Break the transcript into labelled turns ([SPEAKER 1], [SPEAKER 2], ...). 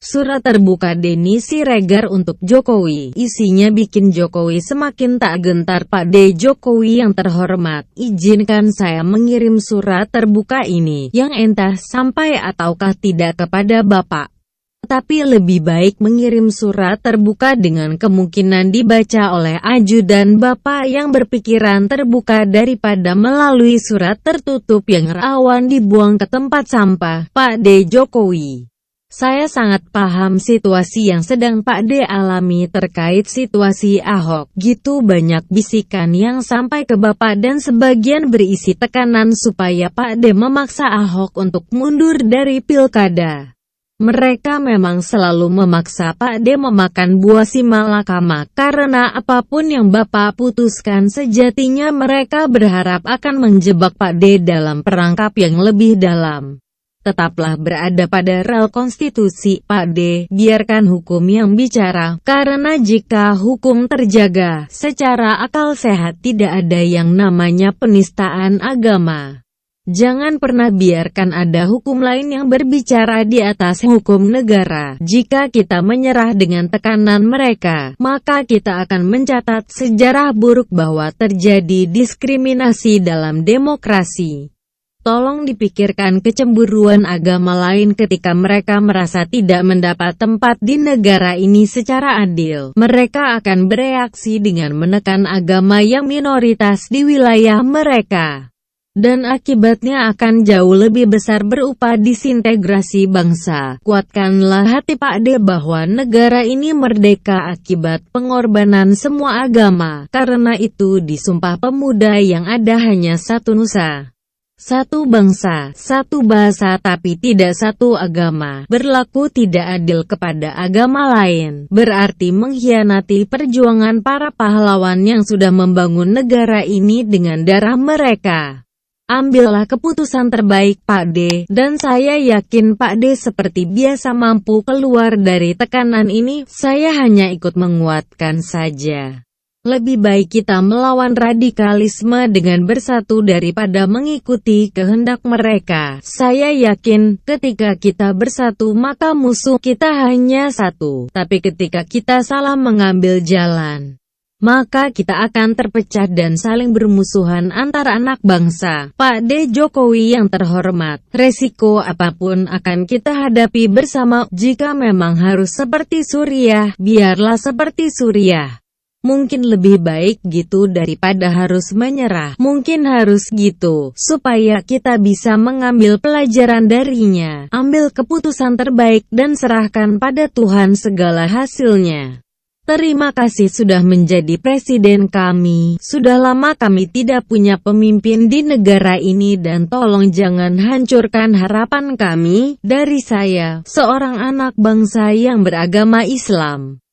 [SPEAKER 1] Surat terbuka Denny Siregar untuk Jokowi. Isinya bikin Jokowi semakin tak gentar. Pak D. Jokowi yang terhormat, izinkan saya mengirim surat terbuka ini, yang entah sampai ataukah tidak kepada Bapak. Tapi lebih baik mengirim surat terbuka dengan kemungkinan dibaca oleh ajudan Bapak yang berpikiran terbuka daripada melalui surat tertutup yang rawan dibuang ke tempat sampah. Pak D. Jokowi, saya sangat paham situasi yang sedang Pak D alami terkait situasi Ahok. Gitu banyak bisikan yang sampai ke Bapak dan sebagian berisi tekanan supaya Pak D memaksa Ahok untuk mundur dari pilkada. Mereka memang selalu memaksa Pak D memakan buah si malakama, karena apapun yang Bapak putuskan sejatinya mereka berharap akan menjebak Pak D dalam perangkap yang lebih dalam. Tetaplah berada pada rel konstitusi, Pak D. Biarkan hukum yang bicara, karena jika hukum terjaga, secara akal sehat tidak ada yang namanya penistaan agama. Jangan pernah biarkan ada hukum lain yang berbicara di atas hukum negara. Jika kita menyerah dengan tekanan mereka, maka kita akan mencatat sejarah buruk bahwa terjadi diskriminasi dalam demokrasi. Tolong dipikirkan kecemburuan agama lain ketika mereka merasa tidak mendapat tempat di negara ini secara adil. Mereka akan bereaksi dengan menekan agama yang minoritas di wilayah mereka. Dan akibatnya akan jauh lebih besar berupa disintegrasi bangsa. Kuatkanlah hati Pak D bahwa negara ini merdeka akibat pengorbanan semua agama. Karena itu di Sumpah Pemuda yang ada hanya satu nusa, satu bangsa, satu bahasa tapi tidak satu agama. Berlaku tidak adil kepada agama lain, berarti mengkhianati perjuangan para pahlawan yang sudah membangun negara ini dengan darah mereka. Ambillah keputusan terbaik Pak D, dan saya yakin Pak D seperti biasa mampu keluar dari tekanan ini. Saya hanya ikut menguatkan saja. Lebih baik kita melawan radikalisme dengan bersatu daripada mengikuti kehendak mereka. Saya yakin, ketika kita bersatu maka musuh kita hanya satu. Tapi ketika kita salah mengambil jalan, maka kita akan terpecah dan saling bermusuhan antar anak bangsa. Pak D. Jokowi yang terhormat, resiko apapun akan kita hadapi bersama. Jika memang harus seperti Suriah, biarlah seperti Suriah. Mungkin lebih baik gitu daripada harus menyerah. Mungkin harus gitu, supaya kita bisa mengambil pelajaran darinya. Ambil keputusan terbaik dan serahkan pada Tuhan segala hasilnya. Terima kasih sudah menjadi presiden kami. Sudah lama kami tidak punya pemimpin di negara ini dan tolong jangan hancurkan harapan kami. Dari saya, seorang anak bangsa yang beragama Islam.